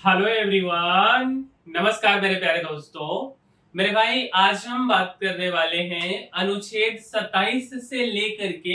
Hello everyone, नमस्कार मेरे प्यारे दोस्तों। मेरे भाई, आज हम बात करने वाले हैं अनुच्छेद 27 से लेकर के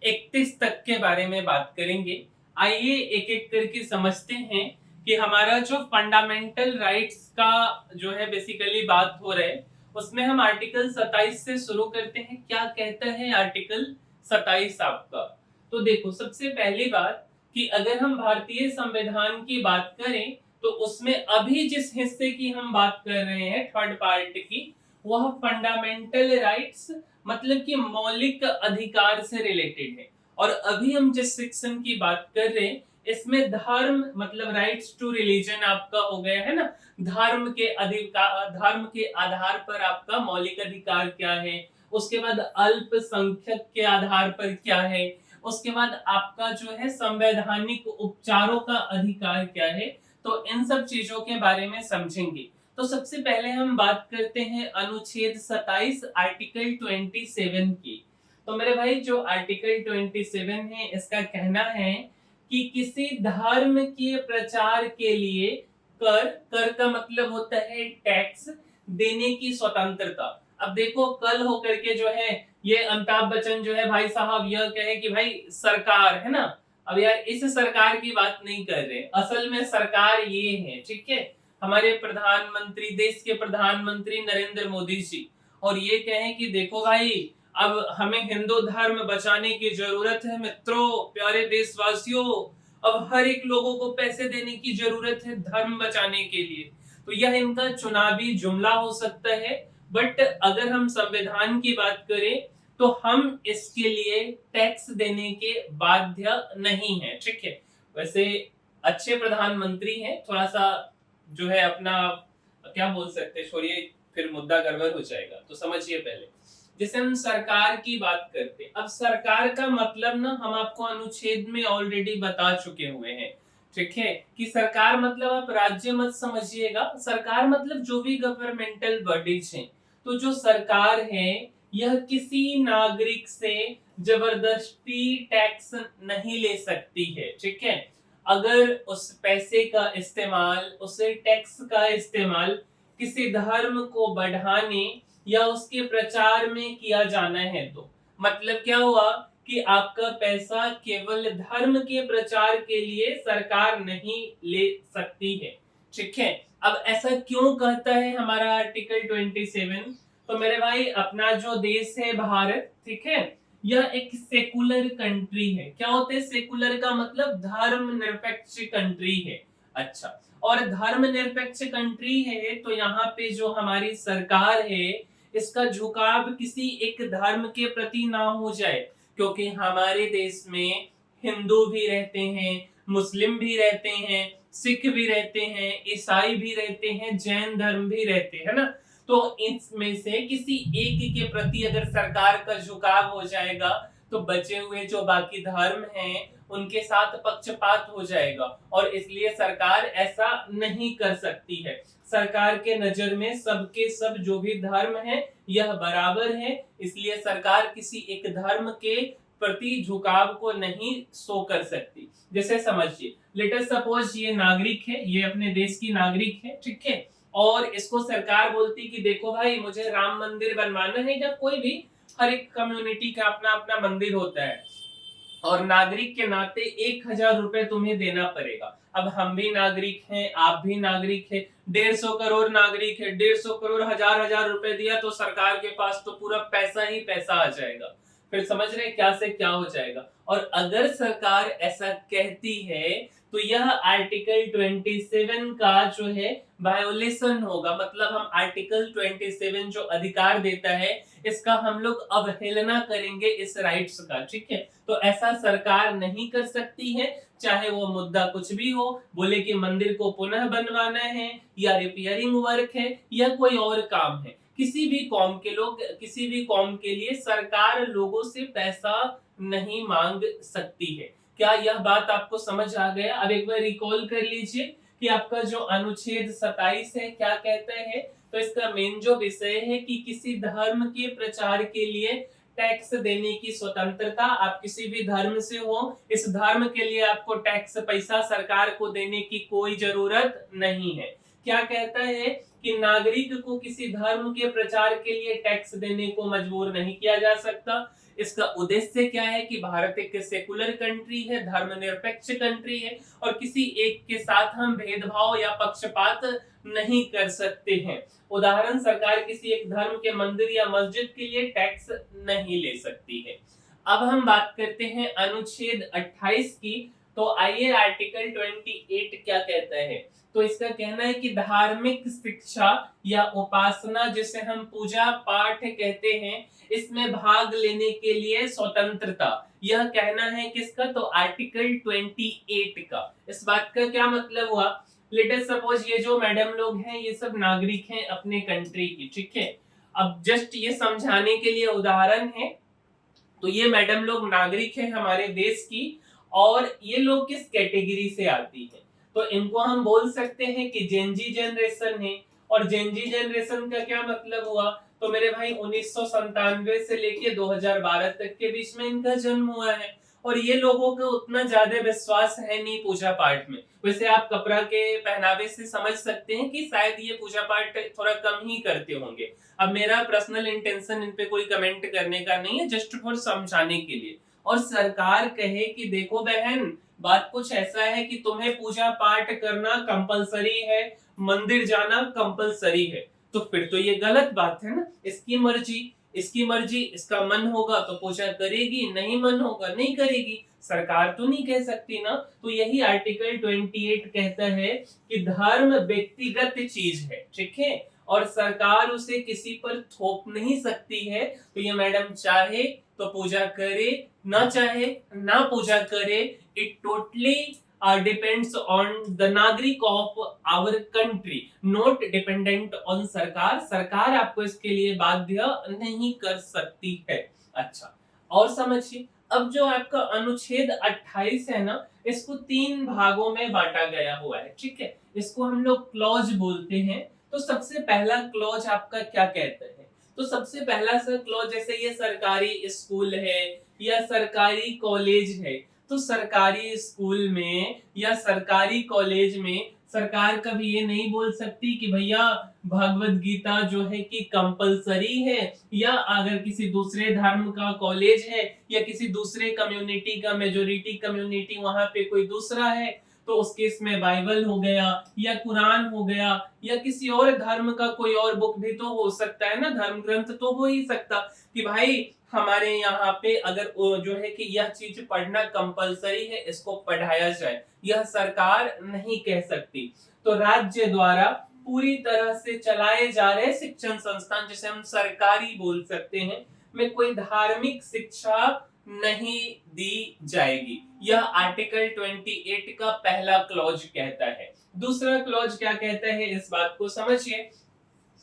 31 तक के बारे में बात करेंगे। आइए एक एक करके समझते हैं कि हमारा जो फंडामेंटल राइट्स का जो है बेसिकली बात हो रहा है, उसमें हम आर्टिकल 27 से शुरू करते हैं। क्या कहता है आर्टिकल 27 आपका? तो देखो, सबसे पहली बात कि अगर हम भारतीय संविधान की बात करें तो उसमें अभी जिस हिस्से की हम बात कर रहे हैं, थर्ड पार्ट की, वह फंडामेंटल राइट्स मतलब कि मौलिक अधिकार से रिलेटेड है। और अभी हम जिस सेक्शन की बात कर रहे हैं, इसमें धर्म मतलब राइट्स टू रिलीजन आपका हो गया है ना। धर्म के अधिकार, धर्म के आधार पर आपका मौलिक अधिकार क्या है, उसके बाद अल्पसंख्यक के आधार पर क्या है, उसके बाद आपका जो है संवैधानिक उपचारों का अधिकार क्या है। तो इन सब चीजों के बारे में समझेंगे। तो सबसे पहले हम बात करते हैं अनुच्छेद 27 आर्टिकल 27 की। तो मेरे भाई, जो आर्टिकल 27 है, इसका कहना है कि किसी धर्म के प्रचार के लिए कर कर का मतलब होता है टैक्स देने की स्वतंत्रता। अब देखो, कल होकर के जो है ये अमिताभ बच्चन जो है भाई साहब यह कहे कि भाई सरकार है ना। अब यार, इस सरकार की बात नहीं कर रहे, असल में सरकार ये है, ठीक है, हमारे प्रधानमंत्री, देश के प्रधानमंत्री नरेंद्र मोदी जी। और ये कहें कि देखो भाई, अब हमें हिंदू धर्म बचाने की जरूरत है मित्रों, प्यारे देशवासियों। अब हर एक लोगों को पैसे देने की जरूरत है धर्म बचाने के लिए। तो यह इनका चुनावी जुमला हो सकता है, बट अगर हम संविधान की बात करें तो हम इसके लिए टैक्स देने के बाध्य नहीं है, ठीक है। वैसे अच्छे प्रधानमंत्री हैं, थोड़ा सा जो है अपना क्या बोल सकते हैं, छोड़िए, फिर मुद्दा गड़बड़ हो जाएगा। तो समझिए पहले, जैसे हम सरकार की बात करते हैं, अब सरकार का मतलब ना हम आपको अनुच्छेद में ऑलरेडी बता चुके हुए हैं, ठीक है, कि सरकार मतलब आप राज्य मत समझिएगा, सरकार मतलब जो भी गवर्नमेंटल बॉडीज हैं। तो जो सरकार है, यह किसी नागरिक से जबरदस्ती टैक्स नहीं ले सकती है, ठीक है। अगर उस पैसे का इस्तेमाल, उसे टैक्स का इस्तेमाल किसी धर्म को बढ़ाने या उसके प्रचार में किया जाना है, तो मतलब क्या हुआ कि आपका पैसा केवल धर्म के प्रचार के लिए सरकार नहीं ले सकती है, ठीक है। अब ऐसा क्यों कहता है हमारा आर्टिकल 27? तो मेरे भाई, अपना जो देश है भारत, ठीक है, यह एक सेकुलर कंट्री है। क्या होते है सेकुलर का मतलब? धर्म निरपेक्ष कंट्री है। अच्छा, और धर्म निरपेक्ष कंट्री है तो यहाँ पे जो हमारी सरकार है, इसका झुकाव किसी एक धर्म के प्रति ना हो जाए, क्योंकि हमारे देश में हिंदू भी रहते हैं, मुस्लिम भी रहते हैं, सिख भी रहते हैं, ईसाई भी रहते हैं, जैन धर्म भी रहते हैं ना। तो इसमें से किसी एक के प्रति अगर सरकार का झुकाव हो जाएगा, तो बचे हुए जो बाकी धर्म हैं उनके साथ पक्षपात हो जाएगा, और इसलिए सरकार ऐसा नहीं कर सकती है। सरकार के नजर में सबके सब जो भी धर्म है यह बराबर है, इसलिए सरकार किसी एक धर्म के प्रति झुकाव को नहीं शो कर सकती। जैसे समझिए, लेट अस सपोज ये नागरिक है, ये अपने देश की नागरिक है, ठीक है, और इसको सरकार बोलती कि देखो भाई, मुझे राम मंदिर बनवाना है, या कोई भी, हर एक कम्युनिटी का अपना अपना मंदिर होता है, और नागरिक के नाते 1,000 रुपए तुम्हें देना पड़ेगा। अब हम भी नागरिक हैं, आप भी नागरिक है, 150 करोड़ नागरिक है, 150 करोड़, हजार हजार रुपए दिया तो सरकार के पास तो पूरा पैसा ही पैसा आ जाएगा। फिर समझ रहे क्या से क्या हो जाएगा। और अगर सरकार ऐसा कहती है तो यह आर्टिकल 27 का जो है वायोलेशन होगा, मतलब हम आर्टिकल 27 जो अधिकार देता है, इसका हम लोग अवहेलना करेंगे इस राइट्स का, ठीक है। तो ऐसा सरकार नहीं कर सकती है, चाहे वो मुद्दा कुछ भी हो, बोले कि मंदिर को पुनः बनवाना है, या रिपेयरिंग वर्क है, या कोई और काम है। किसी भी कौम के लोग, किसी भी कौम के लिए सरकार लोगों से पैसा नहीं मांग सकती है। क्या यह बात आपको समझ आ गया? अब एक बार रिकॉल कर लीजिए कि आपका जो अनुच्छेद 27 है क्या कहता है। तो इसका मेन जो विषय है कि किसी धर्म के प्रचार के लिए टैक्स देने की स्वतंत्रता। आप किसी भी धर्म से हो, इस धर्म के लिए आपको टैक्स पैसा सरकार को देने की कोई जरूरत नहीं है। क्या कहता है कि नागरिक को किसी धर्म के प्रचार के लिए टैक्स देने को मजबूर नहीं किया जा सकता। इसका उद्देश्य क्या है कि भारत एक सेकुलर कंट्री है, धर्मनिरपेक्ष कंट्री है, और किसी एक के साथ हम भेदभाव या पक्षपात नहीं कर सकते हैं। उदाहरण, सरकार किसी एक धर्म के मंदिर या मस्जिद के लिए टैक्स नहीं ले सकती है। अब हम बात करते हैं अनुच्छेद 28 की। तो आइए आर्टिकल 28 क्या कहता है। तो इसका कहना है कि धार्मिक शिक्षा या उपासना, जिसे हम पूजा पाठ कहते हैं, इसमें भाग लेने के लिए स्वतंत्रता। यह कहना है किसका? तो आर्टिकल 28 का। इस बात का क्या मतलब हुआ? लेट अस सपोज ये जो मैडम लोग हैं ये सब नागरिक हैं अपने कंट्री की, ठीक है। अब जस्ट ये समझाने के लिए उदाहरण है, तो ये मैडम लोग नागरिक हैं हमारे देश की, और ये लोग किस कैटेगरी से आती है? तो इनको हम बोल सकते हैं कि जेनजी जनरेशन है। और जेनजी जनरेशन का क्या मतलब हुआ? तो मेरे भाई 1997 से लेके 2012 तक के बीच में इनका जन्म हुआ है। और ये लोगों को उतना ज्यादा विश्वास है नहीं पूजा पाठ में। वैसे आप कपड़ा के पहनावे से समझ सकते हैं कि शायद ये पूजा पाठ थोड़ा कम ही करते होंगे। अब मेरा पर्सनल इंटेंशन इन पे कोई कमेंट करने का नहीं है, जस्ट फॉर समझाने के लिए। और सरकार कहे कि देखो बहन, बात कुछ ऐसा है कि तुम्हें पूजा पाठ करना कंपलसरी है, मंदिर जाना कंपलसरी है, तो फिर तो ये गलत बात है ना। इसकी मर्जी, इसकी मर्जी, इसका मन होगा तो पूजा करेगी, नहीं मन होगा नहीं करेगी। सरकार तो नहीं कह सकती ना। तो यही आर्टिकल 28 कहता है कि धर्म व्यक्तिगत चीज है, ठीक है, और सरकार उसे किसी पर थोप नहीं सकती है। तो ये मैडम चाहे तो पूजा करे, ना चाहे ना पूजा करे। It totally depends on the नागरिक of our country, not dependent on सरकार। सरकार आपको इसके लिए बाध्य नहीं कर सकती है। अच्छा, और समझिए, अब जो आपका अनुच्छेद 28 है ना, इसको 3 भागों में बांटा गया हुआ है, ठीक है। इसको हम लोग क्लॉज बोलते हैं। तो सबसे पहला क्लॉज आपका क्या कहता है? तो सबसे पहला सा क्लॉज, जैसे ये सरकारी स्कूल है या सरकारी कॉलेज है, तो सरकारी स्कूल में या सरकारी कॉलेज में सरकार कभी ये नहीं बोल सकती कि भैया भगवत गीता जो है कि कंपलसरी है, या अगर किसी दूसरे धर्म का कॉलेज है या किसी दूसरे कम्युनिटी का, मेजोरिटी कम्युनिटी वहां पे कोई दूसरा है, तो उस केस में बाइबल हो गया या कुरान हो गया या किसी और धर्म का कोई और बुक भी तो हो सकता है ना, धर्म ग्रंथ तो हो ही सकता कि भाई हमारे यहाँ पे अगर जो है कि यह चीज पढ़ना कंपलसरी है, इसको पढ़ाया जाए, यह सरकार नहीं कह सकती। तो राज्य द्वारा पूरी तरह से चलाए जा रहे शिक्षण संस्थान, जिसे हम सरकारी बोल सकते हैं, में कोई धार्मिक शिक्षा नहीं दी जाएगी। यह आर्टिकल 28 का पहला क्लॉज कहता है। दूसरा क्लॉज क्या कहता है, इस बात को समझिए।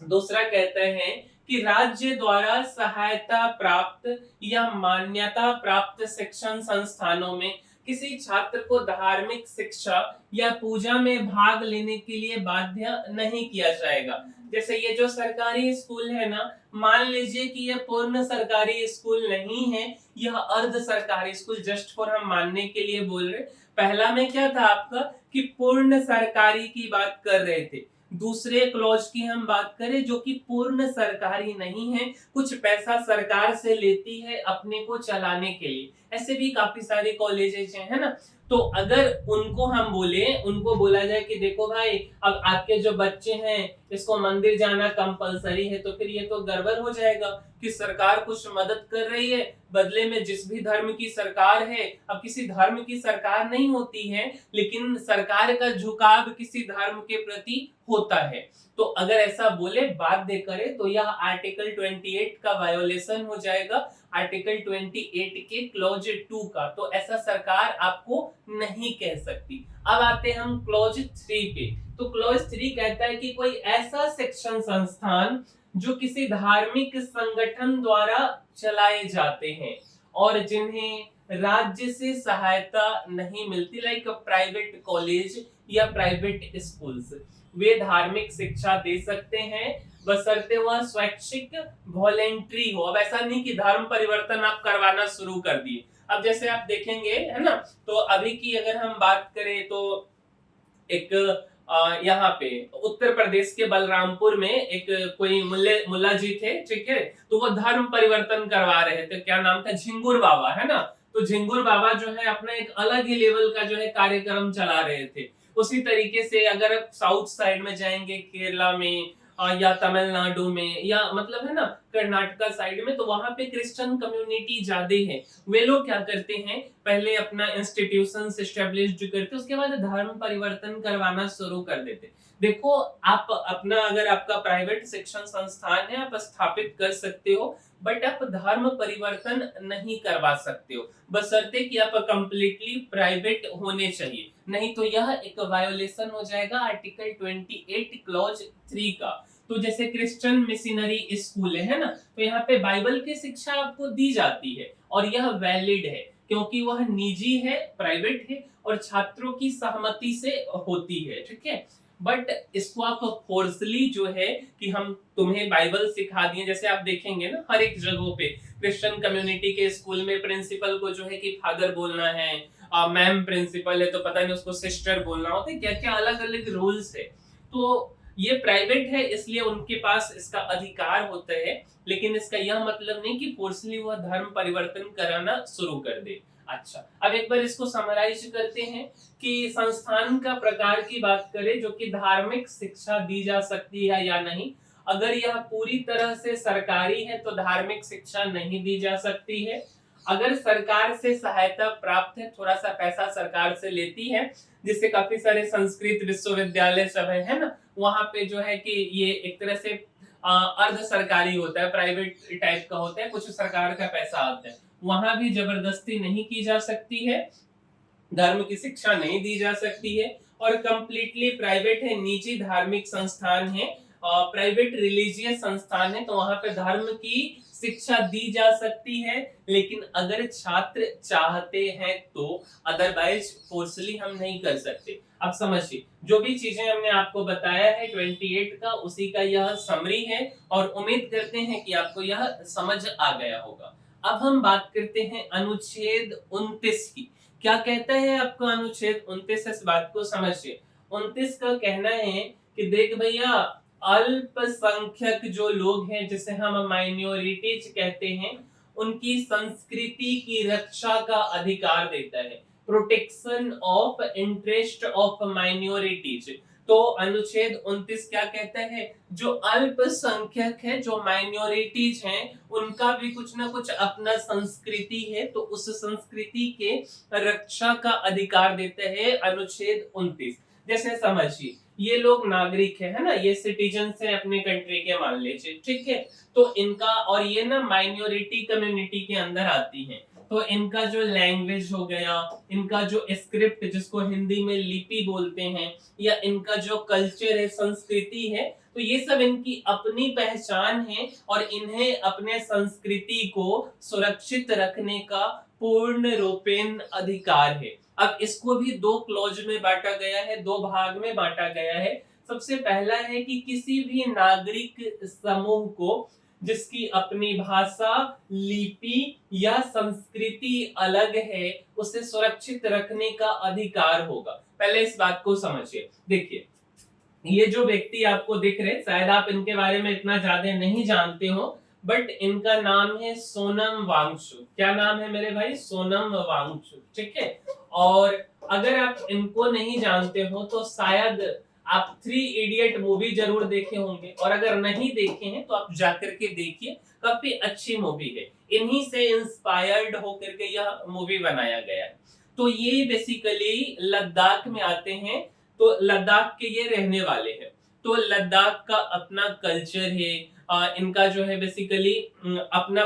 दूसरा कहता है कि राज्य द्वारा सहायता प्राप्त या मान्यता प्राप्त शिक्षण संस्थानों में किसी छात्र को धार्मिक शिक्षा या पूजा में भाग लेने के लिए बाध्य नहीं किया जाएगा। जैसे ये जो सरकारी स्कूल है ना, मान लीजिए कि यह पूर्ण सरकारी स्कूल नहीं है, यह अर्ध सरकारी स्कूल, जस्ट फॉर हम मानने के लिए बोल रहे। पहला में क्या था आपका कि पूर्ण सरकारी की बात कर रहे थे। दूसरे क्लॉज की हम बात करें जो कि पूर्ण सरकारी नहीं है, कुछ पैसा सरकार से लेती है अपने को चलाने के लिए। ऐसे भी काफी सारे कॉलेजेस हैं, है ना। तो अगर उनको हम बोले, उनको बोला जाए कि देखो भाई, अब आपके जो बच्चे हैं इसको मंदिर जाना कंपलसरी है, तो फिर ये तो गड़बड़ हो जाएगा कि सरकार कुछ मदद कर रही है, बदले में जिस भी धर्म की सरकार है, अब किसी धर्म की सरकार नहीं होती है, लेकिन सरकार का झुकाव किसी धर्म के प्रति होता है। तो अगर ऐसा बोले, बाध्य करे, तो यह आर्टिकल 28 का वायोलेशन हो जाएगा, आर्टिकल 28 के क्लॉज 2 का। तो ऐसा सरकार आपको नहीं कह सकती। अब आते हैं हम क्लॉज 3 पे। तो क्लॉज 3 कहता है कि कोई ऐसा शिक्षण संस्थान जो किसी धार्मिक संगठन द्वारा चलाए जाते हैं और जिन्हें राज्य से सहायता नहीं मिलती, लाइक प्राइवेट कॉलेज या प्राइवेट स्कूल्स, वे धार्मिक शिक्षा दे सकते हैं, बशर्ते वह स्वैच्छिक वॉलेंट्री हो। अब ऐसा नहीं कि धर्म परिवर्तन आप करवाना शुरू कर दिए। अब जैसे आप देखेंगे है ना, तो अभी की अगर हम बात करें तो एक यहाँ पे उत्तर प्रदेश के बलरामपुर में एक कोई मुल्ला जी थे, ठीक है, तो वो धर्म परिवर्तन करवा रहे थे। क्या नाम था? झिंगुर बाबा, है ना। तो झिंगुर बाबा जो है अपना एक अलग ही लेवल का जो है कार्यक्रम चला रहे थे। उसी तरीके से अगर आप साउथ साइड में जाएंगे, केरला में या तमिलनाडु में, या मतलब है ना कर्नाटका साइड में, तो वहां पे क्रिश्चियन कम्युनिटी ज्यादा है। वे लोग क्या करते हैं, पहले अपना इंस्टीट्यूशन एस्टेब्लिश करते, उसके बाद धर्म परिवर्तन करवाना शुरू कर देते। देखो, आप अपना अगर आपका प्राइवेट शिक्षण संस्थान है, आप स्थापित कर सकते हो, बट आप धर्म परिवर्तन नहीं करवा सकते हो, बशर्ते कि आप कंप्लीटली प्राइवेट होने चाहिए। नहीं तो यह एक वायोलेशन हो जाएगा आर्टिकल 28 क्लॉज 3 का। तो जैसे क्रिश्चियन मिशनरी स्कूल है ना, तो यहाँ पे बाइबल की शिक्षा आपको दी जाती है और यह वैलिड है क्योंकि वह निजी है, प्राइवेट है और छात्रों की सहमति से होती है, ठीक है। बट इसको आप फोर्सली जो है कि हम तुम्हें बाइबल सिखा दिए, जैसे आप देखेंगे ना हर एक जगहों पे क्रिश्चियन कम्युनिटी के स्कूल में प्रिंसिपल को जो है कि फादर बोलना है, मैम प्रिंसिपल है तो पता नहीं उसको सिस्टर बोलना होता है, क्या क्या अलग अलग रूल्स है। तो ये प्राइवेट है इसलिए उनके पास इसका अधिकार होता है, लेकिन इसका यह मतलब नहीं कि फोर्सली वह धर्म परिवर्तन कराना शुरू कर दे। अच्छा, अब एक बार इसको समराइज करते हैं कि संस्थान का प्रकार की बात करें जो कि धार्मिक शिक्षा दी जा सकती है या नहीं। अगर यह पूरी तरह से सरकारी है तो धार्मिक शिक्षा नहीं दी जा सकती है। अगर सरकार से सहायता प्राप्त है, थोड़ा सा पैसा सरकार से लेती है, जिससे काफी सारे संस्कृत विश्वविद्यालय सब है ना, वहां पे जो है कि ये एक तरह से अर्ध सरकारी होता है, प्राइवेट टाइप का होता है, कुछ सरकार का पैसा आता है, वहां भी जबरदस्ती नहीं की जा सकती है, धर्म की शिक्षा नहीं दी जा सकती है। और कंप्लीटली प्राइवेट है, निजी धार्मिक संस्थान है, प्राइवेट रिलीजियस संस्थान है, तो वहां पे धर्म की शिक्षा दी जा सकती है, लेकिन अगर छात्र चाहते हैं तो, अदरवाइज फोर्सली हम नहीं कर सकते। अब समझिए, जो भी चीजें हमने आपको बताया है 28 का, उसी का यह समरी है और उम्मीद करते हैं कि आपको यह समझ आ गया होगा। अब हम बात करते हैं अनुच्छेद 29 की। क्या कहता है आपको अनुच्छेद 29? इस बात को समझिए। 29 का कहना है कि देख भैया, अल्पसंख्यक जो लोग हैं, जिसे हम माइनॉरिटीज कहते हैं, उनकी संस्कृति की रक्षा का अधिकार देता है, protection of interest of minorities. तो अनुच्छेद 29 क्या कहता है, जो अल्पसंख्यक है, जो माइनॉरिटीज हैं, उनका भी कुछ ना कुछ अपना संस्कृति है, तो उस संस्कृति के रक्षा का अधिकार देता है अनुच्छेद 29। जैसे समझिए, ये लोग नागरिक है ना, ये सिटीजन है अपने कंट्री के, मान लीजिए, ठीक है। तो इनका, और ये ना माइनॉरिटी कम्युनिटी के अंदर आती है, तो इनका जो लैंग्वेज हो गया, इनका जो स्क्रिप्ट जिसको हिंदी में लिपि बोलते हैं, या इनका जो कल्चर है, संस्कृति है, तो ये सब इनकी अपनी पहचान है और इन्हें अपने संस्कृति को सुरक्षित रखने का पूर्ण रूपेण अधिकार है। अब इसको भी दो क्लॉज में बांटा गया है, दो भाग में बांटा गया है। सबसे पहला है कि किसी भी नागरिक समूह को जिसकी अपनी भाषा, लिपि या संस्कृति अलग है, उसे सुरक्षित रखने का अधिकार होगा। पहले इस बात को समझिए। देखिए, ये जो व्यक्ति आपको दिख रहे, शायद आप इनके बारे में इतना ज्यादा नहीं जानते हो, बट इनका नाम है सोनम वांगचुक। क्या नाम है मेरे भाई? सोनम वांगचुक, ठीक है। और अगर आप इनको नहीं जानते हो तो शायद आप 3 इडियट मूवी जरूर देखे होंगे, और अगर नहीं देखे हैं तो आप जाकर के देखिए, काफी अच्छी मूवी है। इन्हीं से इंस्पायर्ड होकर के यह मूवी बनाया गया है। तो ये बेसिकली लद्दाख में आते हैं, तो लद्दाख के ये रहने वाले हैं। तो लद्दाख का अपना कल्चर है, इनका जो है बेसिकली अपना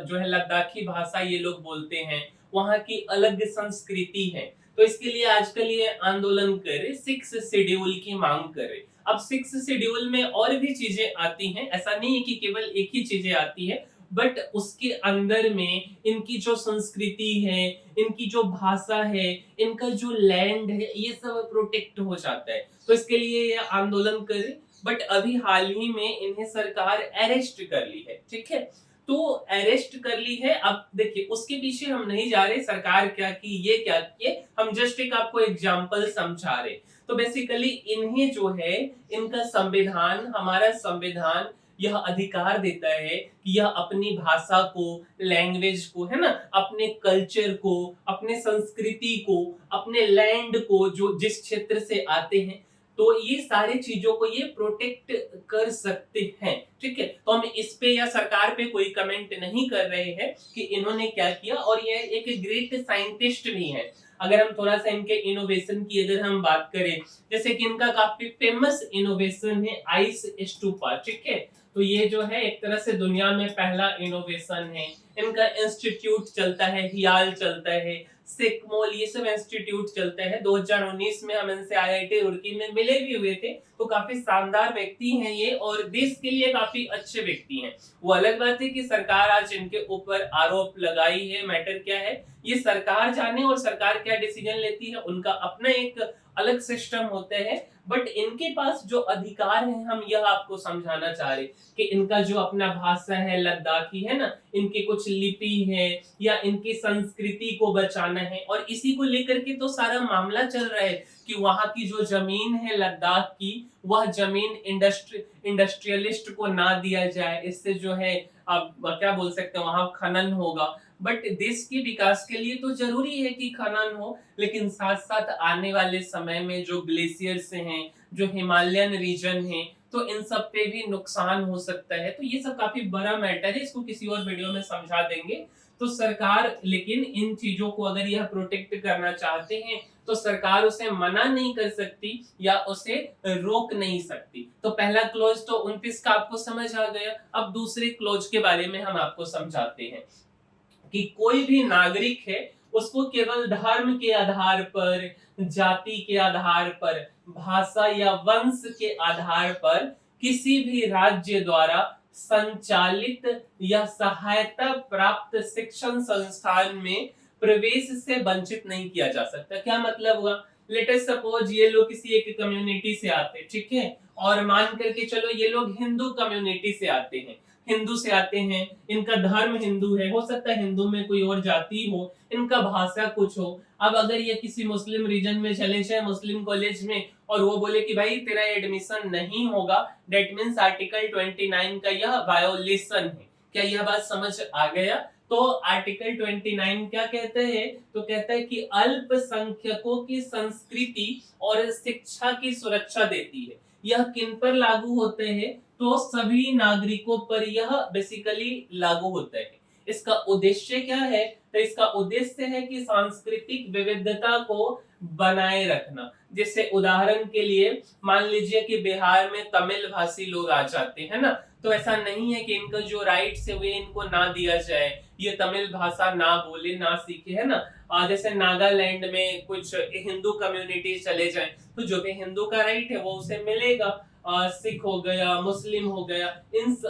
जो है लद्दाखी भाषा ये लोग बोलते हैं, वहां की अलग संस्कृति है। तो इसके लिए आजकल ये आंदोलन कर रहे, 6 शेड्यूल की मांग कर रहे। अब 6 शेड्यूल में और भी चीजें आती हैं, ऐसा नहीं है कि केवल एक ही चीजें आती है, बट उसके अंदर में इनकी जो संस्कृति है, इनकी जो भाषा है, इनका जो लैंड है, ये सब प्रोटेक्ट हो जाता है। तो इसके लिए ये आंदोलन करे। बट अभी हाल ही में इन्हें सरकार अरेस्ट कर ली है, ठीक है। तो अरेस्ट कर ली है। अब देखिए उसके पीछे हम नहीं जा रहे सरकार क्या की ये क्या किए, हम जस्ट एक आपको एग्जांपल समझा रहे। तो बेसिकली इन्हें जो है इनका संविधान, हमारा संविधान यह अधिकार देता है कि यह अपनी भाषा को, लैंग्वेज को, है ना, अपने कल्चर को, अपने संस्कृति को, अपने लैंड को, जो जिस क्षेत्र से आते हैं, तो ये सारी चीजों को ये प्रोटेक्ट कर सकते हैं, ठीक है। तो हम इस पे या सरकार पे कोई कमेंट नहीं कर रहे हैं कि इन्होंने क्या किया, और ये एक ग्रेट साइंटिस्ट भी हैं। अगर हम थोड़ा सा इनके इनोवेशन की अगर हम बात करें, जैसे कि इनका काफी फेमस इनोवेशन है आइस स्तूपा, ठीक है। तो ये जो है एक तरह से दुनिया में पहला इनोवेशन है। इनका इंस्टीट्यूट चलता है, हियाल चलता है, सिकमोल, ये सब इंस्टीट्यूट चलते हैं। 2019 में हम इनसे आईआईटी रुड़की में मिले भी हुए थे। तो काफी शानदार व्यक्ति हैं ये, और देश के लिए काफी अच्छे व्यक्ति हैं। वो अलग बात है कि सरकार आज इनके ऊपर आरोप लगाई है, मैटर क्या है ये सरकार जाने, और सरकार क्या डिसीजन लेती है उनका अपना एक अलग सिस्टम होते हैं। बट इनके पास जो अधिकार है, हम यह आपको समझाना चाह रहे कि इनका जो अपना भाषा है लद्दाखी, है ना, इनकी कुछ लिपि है, या इनकी संस्कृति को बचाना है, और इसी को लेकर के तो सारा मामला चल रहा है कि वहां की जो जमीन है लद्दाख की, वह जमीन इंडस्ट्रियलिस्ट को ना दिया जाए। इससे जो है अब क्या बोल सकते हैं, वहां खनन होगा। बट देश के विकास के लिए तो जरूरी है कि खनन हो, लेकिन साथ साथ आने वाले समय में जो ग्लेशियर्स हैं, जो हिमालयन रीजन है, तो इन सब पे भी नुकसान हो सकता है। तो ये सब काफी बड़ा मैटर है, इसको किसी और वीडियो में समझा देंगे। तो सरकार लेकिन इन चीजों को अगर यह प्रोटेक्ट करना चाहते हैं, तो सरकार उसे मना नहीं कर सकती या उसे रोक नहीं सकती। तो पहला क्लॉज तो 29 का आपको समझ आ गया। अब दूसरे क्लॉज के बारे में हम आपको समझाते हैं कि कोई भी नागरिक है उसको केवल धर्म के आधार पर, जाति के आधार पर, भाषा या वंश के आधार पर किसी भी राज्य द्वारा संचालित या सहायता प्राप्त शिक्षण संस्थान में प्रवेश से वंचित नहीं किया जा सकता। क्या मतलब हुआ? लेट अस सपोज ये लोग किसी एक कम्युनिटी से आते, ठीक है, और मान करके चलो ये लोग हिंदू कम्युनिटी से आते हैं, हिंदू से आते हैं, इनका धर्म हिंदू है, हो सकता है हिंदू में कोई और जाति हो, इनका भाषा कुछ हो। अब अगर ये किसी मुस्लिम रीजन में चले जाए, मुस्लिम कॉलेज में, और वो बोले कि भाई तेरा एडमिशन नहीं होगा, दैट मींस आर्टिकल 29 का यह वायोलेशन है। क्या यह बात समझ आ गया? तो आर्टिकल 29 क्या कहते हैं? तो कहता है कि अल्पसंख्यकों की संस्कृति और शिक्षा की सुरक्षा देती है। यह किन पर लागू होते हैं? तो सभी नागरिकों पर यह बेसिकली लागू होता है। इसका उद्देश्य क्या है? तो इसका उद्देश्य है कि सांस्कृतिक विविधता को बनाए रखना। जैसे उदाहरण के लिए मान लीजिए कि बिहार में तमिल भाषी लोग आ जाते हैं ना, तो ऐसा नहीं है कि इनका जो राइट्स है वे इनको ना दिया जाए, ये तमिल भाषा ना बोले ना सीखे, है ना। जैसे नागालैंड में कुछ हिंदू कम्युनिटी चले जाएं, तो जो भी हिंदू का राइट है वो उसे मिलेगा। सिख हो गया, मुस्लिम हो गया,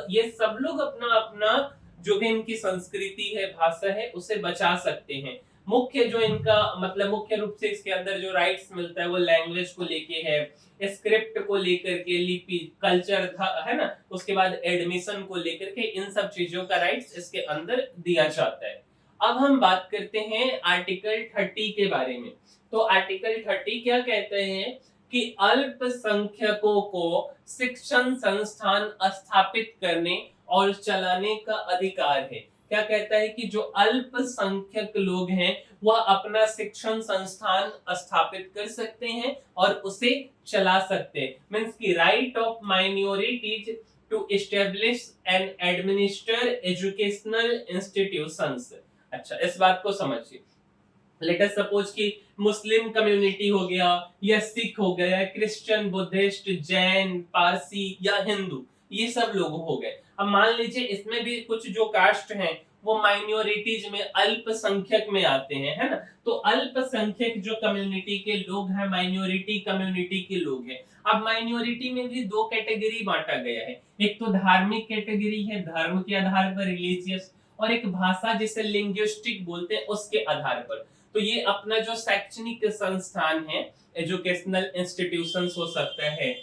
ये सब लोग अपना अपना जो भी इनकी संस्कृति है, भाषा है, उसे बचा सकते हैं। मुख्य जो इनका मतलब मुख्य रूप से इसके अंदर जो राइट्स मिलता है वो लैंग्वेज को लेके है, स्क्रिप्ट को लेकर के, लिपि, कल्चर था, है ना, उसके बाद एडमिशन को लेकर के, इन सब चीजों का राइट्स इसके अंदर दिया जाता है। अब हम बात करते हैं आर्टिकल 30 के बारे में। तो आर्टिकल 30 क्या कहते हैं कि अल्पसंख्यकों को शिक्षण संस्थान स्थापित करने और चलाने का अधिकार है। क्या कहता है कि जो अल्पसंख्यक लोग हैं वह अपना शिक्षण संस्थान स्थापित कर सकते हैं और उसे चला सकते हैं। मींस की right of minorities to establish and administer educational institutions. अच्छा, इस बात को समझिए। लेट अस सपोज कि मुस्लिम कम्युनिटी हो गया, या सिख हो गया, क्रिश्चियन, बुद्धिस्ट, जैन, पारसी या हिंदू, ये सब लोग हो गए। अब मान लीजिए इसमें भी कुछ जो कास्ट हैं वो माइनॉरिटीज में, अल्पसंख्यक में आते हैं, है ना। तो अल्पसंख्यक जो कम्युनिटी के लोग हैं, माइनॉरिटी कम्युनिटी के लोग हैं। अब माइनॉरिटी में भी दो कैटेगरी बांटा गया है। एक तो धार्मिक कैटेगरी है, धर्म के आधार पर, रिलीजियस, और एक भाषा जिसे लिंग्विस्टिक बोलते हैं उसके आधार पर। तो ये अपना जो शैक्षणिक संस्थान है, एजुकेशनल इंस्टीट्यूशंस हो सकता है,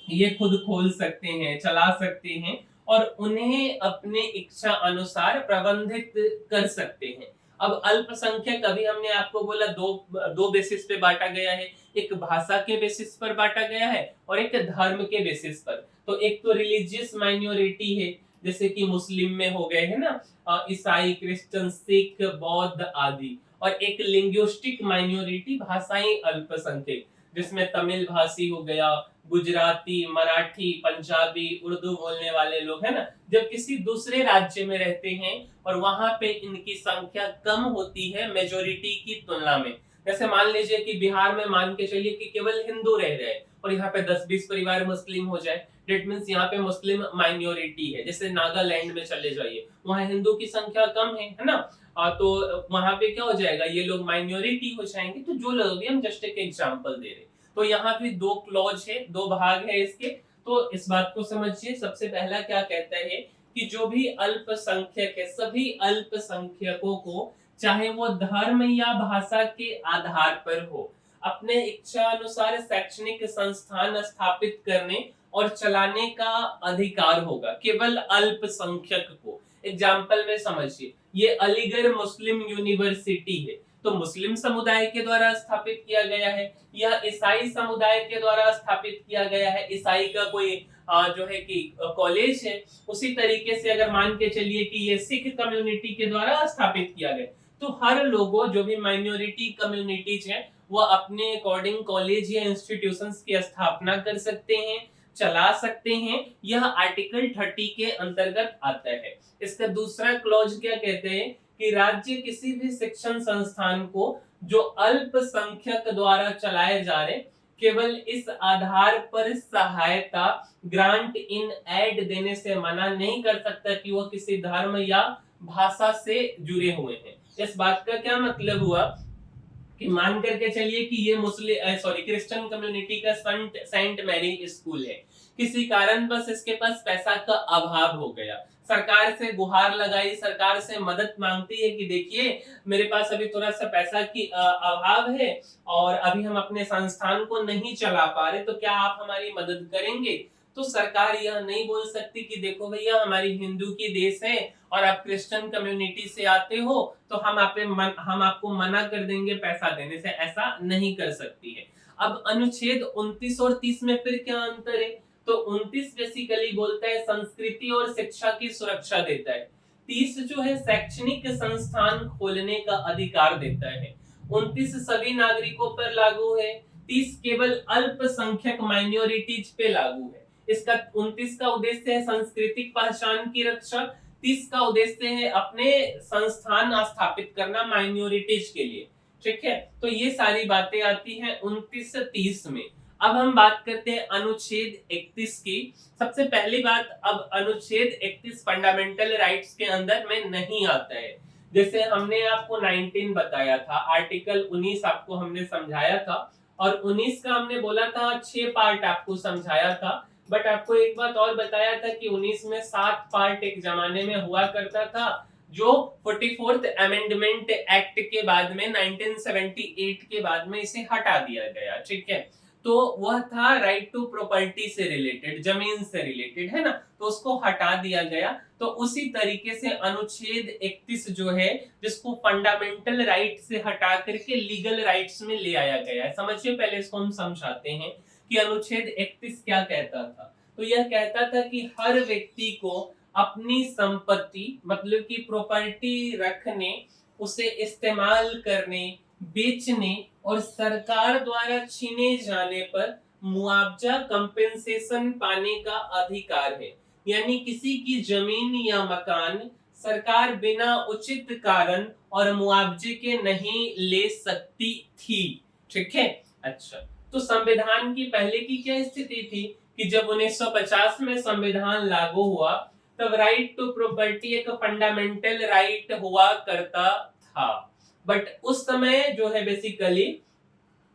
ये खुद खोल सकते हैं, चला सकते हैं और उन्हें अपने इच्छा अनुसार प्रबंधित कर सकते हैं। अब अल्पसंख्यक अभी हमने आपको बोला दो दो बेसिस पे बांटा गया है, एक भाषा के बेसिस पर बांटा गया है और एक धर्म के बेसिस पर। तो एक तो रिलीजियस माइनॉरिटी है, जैसे कि मुस्लिम में हो गए है ना, ईसाई, क्रिश्चियन, सिख, बौद्ध आदि, और एक लिंग्विस्टिक माइनॉरिटी भाषाई अल्पसंख्यक, जिसमें तमिल भाषी हो गया, गुजराती, मराठी, पंजाबी, उर्दू बोलने वाले लोग है ना, जब किसी दूसरे राज्य में रहते हैं और वहां पे इनकी संख्या कम होती है मेजोरिटी की तुलना में। जैसे मान लीजिए कि बिहार में मान के चलिए कि केवल हिंदू रह रहे हैं और यहाँ पे 10-20 परिवार मुस्लिम हो जाए, डेट मीन्स यहाँ पे मुस्लिम माइनॉरिटी है। जैसे नागालैंड में चले जाइए, वहाँ हिंदू की संख्या कम है ना, तो वहां पे क्या हो जाएगा, ये लोग माइनॉरिटी हो जाएंगे। तो जो लोग भी, हम जस्ट एक एग्जांपल दे रहे हैं। तो यहाँ पे दो क्लॉज है, दो भाग है इसके। तो इस बात को समझिए। सबसे पहला क्या कहता है कि जो भी अल्पसंख्यक है, सभी अल्पसंख्यकों को, चाहे वो धर्म या भाषा के आधार पर हो, अपने इच्छा अनुसार शैक्षणिक संस्थान स्थापित करने और चलाने का अधिकार होगा, केवल अल्पसंख्यक को। एग्जाम्पल में समझिए, ये अलीगढ़ मुस्लिम यूनिवर्सिटी है, तो मुस्लिम समुदाय के द्वारा स्थापित किया गया है। यह ईसाई समुदाय के द्वारा स्थापित किया गया है, ईसाई का कोई जो है कि कॉलेज है। उसी तरीके से अगर मान के चलिए कि ये सिख कम्युनिटी के द्वारा स्थापित किया गया, तो हर लोगों, जो भी माइनॉरिटी कम्युनिटीज हैं, वो अपने अकॉर्डिंग कॉलेज या इंस्टीट्यूशंस की स्थापना कर सकते हैं, चला सकते हैं। यह आर्टिकल 30 के अंतर्गत आता है। इसका दूसरा क्लॉज क्या कहते हैं कि राज्य किसी भी शिक्षण संस्थान को जो अल्पसंख्यक द्वारा चलाए जा रहे, केवल इस आधार पर सहायता, ग्रांट इन एड देने से मना नहीं कर सकता कि वह किसी धर्म या भाषा से जुड़े हुए हैं। इस बात का क्या मतलब हुआ कि मान करके चलिए कि ये मुस्लिम क्रिश्चियन कम्युनिटी का सेंट मैरी स्कूल है, किसी कारण बस इसके पास पैसा का अभाव हो गया, सरकार से गुहार लगाई, सरकार से मदद मांगती है कि देखिए मेरे पास अभी थोड़ा सा पैसा की अभाव है और अभी हम अपने संस्थान को नहीं चला पा रहे, तो क्या आप हमारी मदद करेंगे। तो सरकार यह नहीं बोल सकती कि देखो भैया हमारी हिंदू की देश है और आप क्रिश्चियन कम्युनिटी से आते हो, तो हम आपको मना कर देंगे पैसा देने से, ऐसा नहीं कर सकती है। अब अनुच्छेद 29 और 30 में फिर क्या अंतर है, तो 29 बेसिकली बोलता है संस्कृति और शिक्षा की सुरक्षा देता है, 30 जो है शैक्षणिक संस्थान खोलने का अधिकार देता है। 29 सभी नागरिकों पर लागू है, 30 केवल अल्पसंख्यक माइनॉरिटीज पे लागू है। इसका 29 का उद्देश्य है सांस्कृतिक पहचान की रक्षा, 30 का उद्देश्य है अपने संस्थान स्थापित करना माइनॉरिटीज के लिए। ठीक है, तो ये सारी बातें आती हैं 29-30 में। अब हम बात करते हैं अनुच्छेद 31 की। सबसे पहली बात, अब अनुच्छेद 31 फंडामेंटल राइट्स के अंदर में नहीं आता है। जैसे हमने आपको 19 बताया था, आर्टिकल 19 आपको हमने समझाया था, और 19 का हमने बोला था 6 पार्ट आपको समझाया था। बट आपको एक बात और बताया था कि 19 में 7 पार्ट एक जमाने में हुआ करता था, जो 44th अमेंडमेंट एक्ट के बाद में 1978 के बाद में इसे हटा दिया गया। ठीक है, तो वह था राइट टू प्रॉपर्टी से रिलेटेड, जमीन से रिलेटेड, है ना, तो उसको हटा दिया गया। तो उसी तरीके से अनुच्छेद 31 जो है, जिसको फंडामेंटल राइट से हटा करके लीगल राइट्स में ले आया गया है। समझिए, पहले इसको हम समझाते हैं कि अनुच्छेद 31 क्या कहता था। तो यह कहता था कि हर व्यक्ति को अपनी संपत्ति, मतलब कि प्रॉपर्टी रखने, उसे इस्तेमाल करने, बेचने और सरकार द्वारा छीने जाने पर मुआवजा, कंपेंसेशन पाने का अधिकार है। यानी किसी की जमीन या मकान सरकार बिना उचित कारण और मुआवजे के नहीं ले सकती थी। ठीक है, अच्छा, तो संविधान की पहले की क्या स्थिति थी कि जब 1950 में संविधान लागू हुआ, तब राइट टू प्रॉपर्टी एक फंडामेंटल राइट हुआ करता था। बट उस समय जो है बेसिकली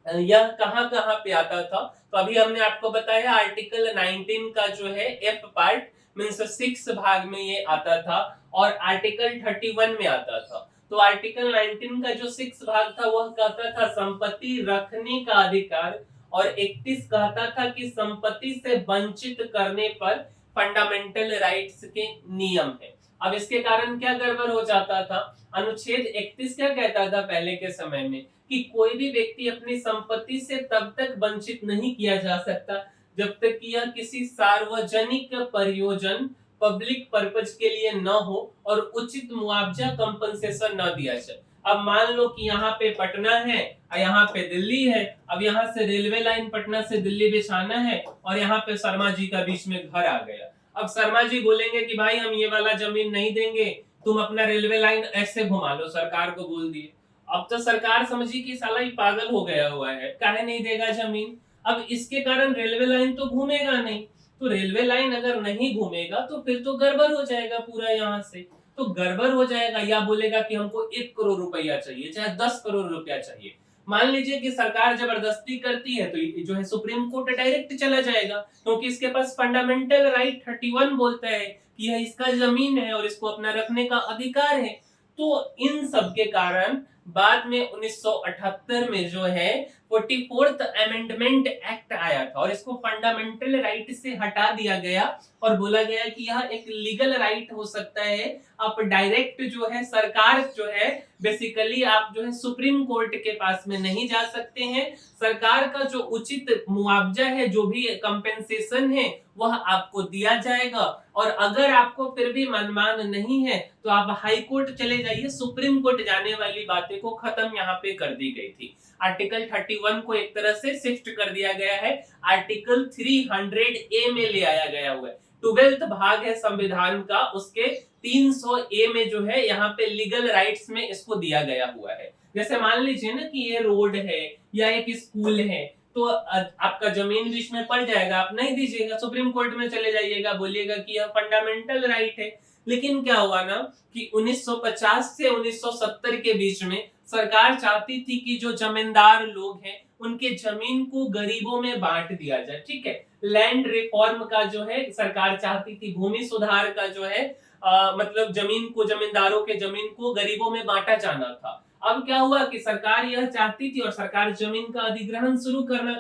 यह कहां कहां पे आता था, तो अभी हमने आपको बताया आर्टिकल 19 का जो है एफ पार्ट मींस 6 भाग में ये आता था, और आर्टिकल 31 में आता था। तो आर्टिकल 19 का जो 6 भाग था वह कहता था संपत्ति रखने का अधिकार और 31 कहता था कि संपत्ति से वंचित करने पर फंडामेंटल राइट्स के नियम है। अब इसके कारण क्या गड़बड़ हो जाता था, अनुच्छेद 31 क्या कहता था पहले के समय में कि कोई भी व्यक्ति अपनी संपत्ति से तब तक वंचित नहीं किया जा सकता जब तक कि यह किसी सार्वजनिक प्रयोजन पब्लिक पर्पज के लिए न हो और उचित मुआवजा कंपनसेशन न दिया जाए। अब मान लो कि यहाँ पे पटना है और यहाँ पे दिल्ली है, अब यहाँ से रेलवे लाइन पटना से दिल्ली बिछाना है और यहाँ पे शर्मा जी का बीच में घर आ गया। अब शर्मा जी बोलेंगे कि भाई हम ये वाला जमीन नहीं देंगे, तुम अपना रेलवे लाइन ऐसे घुमा लो, सरकार को बोल दिए। अब तो सरकार समझी कि साला ये पागल हो गया हुआ है, काहे नहीं देगा जमीन। अब इसके कारण रेलवे लाइन तो घूमेगा नहीं, तो रेलवे लाइन अगर नहीं घूमेगा तो फिर तो गड़बड़ हो जाएगा पूरा, यहाँ से तो गड़बड़ हो जाएगा। या बोलेगा कि हमको 1 करोड़ रुपया चाहिए, चाहे 10 करोड़ रुपया चाहिए। मान लीजिए कि सरकार जबरदस्ती करती है तो जो है सुप्रीम कोर्ट डायरेक्ट चला जाएगा, क्योंकि इसके पास फंडामेंटल राइट 31 बोलता है कि यह इसका जमीन है और इसको अपना रखने का अधिकार है। तो इन सब के कारण बाद में 1978 में जो है 44th अमेंडमेंट एक्ट आया था और इसको फंडामेंटल राइट से हटा दिया गया और बोला गया कि यह एक लीगल राइट हो सकता है। आप डायरेक्ट जो है सरकार जो है बेसिकली आप जो है सुप्रीम कोर्ट के पास में नहीं जा सकते हैं। सरकार का जो उचित मुआवजा है, जो भी कंपेंसेशन है, वह आपको दिया जाएगा और अगर आपको फिर भी मनमान नहीं है तो आप हाई कोर्ट चले जाइए। सुप्रीम कोर्ट जाने वाली बातें को खत्म यहाँ पे कर दी गई थी। आर्टिकल 31 को एक तरह से शिफ्ट कर दिया गया है, आर्टिकल 300A में ले आया गया हुआ है। 12th भाग है संविधान का, उसके 300A में जो है यहाँ पे लीगल राइट्स में इसको दिया गया हुआ है। जैसे मान लीजिए ना कि ये रोड है या एक स्कूल है, तो आपका जमीन बीच में पड़ जाएगा, आप नहीं दीजिएगा, सुप्रीम कोर्ट में चले जाइएगा, बोलिएगा कि यह फंडामेंटल राइट है। लेकिन क्या हुआ ना कि 1950 से 1970 के बीच में सरकार चाहती थी कि जो जमींदार लोग हैं उनके जमीन को गरीबों में बांट दिया जाए, ठीक है। लैंड रिफॉर्म का जो है सरकार चाहती थी, भूमि सुधार का जो है मतलब जमीन को, जमींदारों के जमीन को गरीबों में बांटा जाना था। अब क्या हुआ कि सरकार यह चाहती थी और सरकार जमीन का अधिग्रहण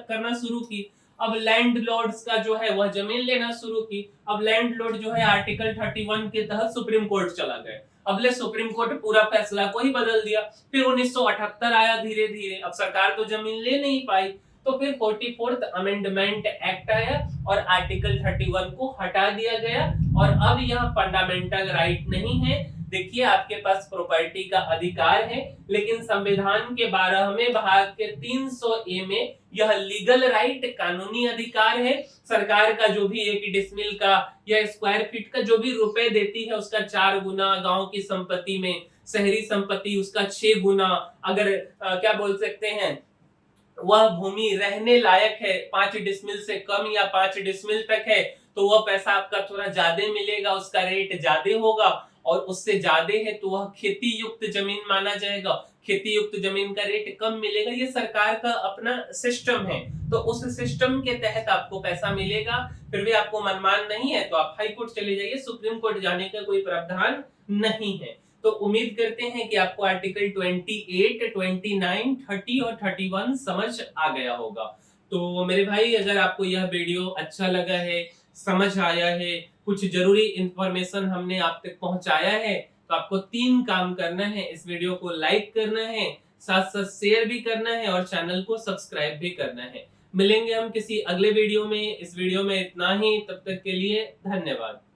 करना शुरू की। अब लैंड लॉर्ड्स का जो है वह जमीन लेना शुरू की। अब लैंड लॉर्ड जो है आर्टिकल 31 के तहत सुप्रीम कोर्ट चला गया। अगले सुप्रीम कोर्ट पूरा फैसला को ही बदल दिया। फिर 1978 आया धीरे धीरे, अब सरकार तो जमीन ले नहीं पाई, तो फिर 44th अमेंडमेंट एक्ट आया और आर्टिकल 31 को हटा दिया गया और अब यह फंडामेंटल राइट नहीं है। देखिए आपके पास प्रॉपर्टी का अधिकार है, लेकिन संविधान के 12वें भाग के 300A में यह लीगल राइट, कानूनी अधिकार है। सरकार का जो भी 1 डिसमिल का या स्क्वायर फीट का जो भी रुपए देती है उसका 4 गुना, गांव की संपत्ति में, शहरी संपत्ति उसका 6 गुना, अगर क्या बोल सकते हैं वह भूमि रहने लायक है 5 डिसमिल से कम या 5 डिसमिल तक है तो वह पैसा आपका थोड़ा ज्यादा मिलेगा, उसका रेट ज्यादा होगा, और उससे ज्यादा है तो वह खेती युक्त जमीन माना जाएगा, खेती युक्त जमीन का रेट कम मिलेगा। ये सरकार का अपना सिस्टम है, तो उस सिस्टम के तहत आपको पैसा मिलेगा। फिर भी आपको मनमान नहीं है तो आप हाई कोर्ट चले जाइए, सुप्रीम कोर्ट जाने का कोई प्रावधान नहीं है। तो उम्मीद करते हैं कि आपको आर्टिकल 28, 29, 30 और 31 समझ आ गया होगा। तो मेरे भाई अगर आपको यह वीडियो अच्छा लगा है, समझ आया है, कुछ जरूरी इंफॉर्मेशन हमने आप तक पहुंचाया है, तो आपको 3 काम करना है। इस वीडियो को लाइक करना है, साथ साथ शेयर भी करना है और चैनल को सब्सक्राइब भी करना है। मिलेंगे हम किसी अगले वीडियो में। इस वीडियो में इतना ही, तब तक के लिए धन्यवाद।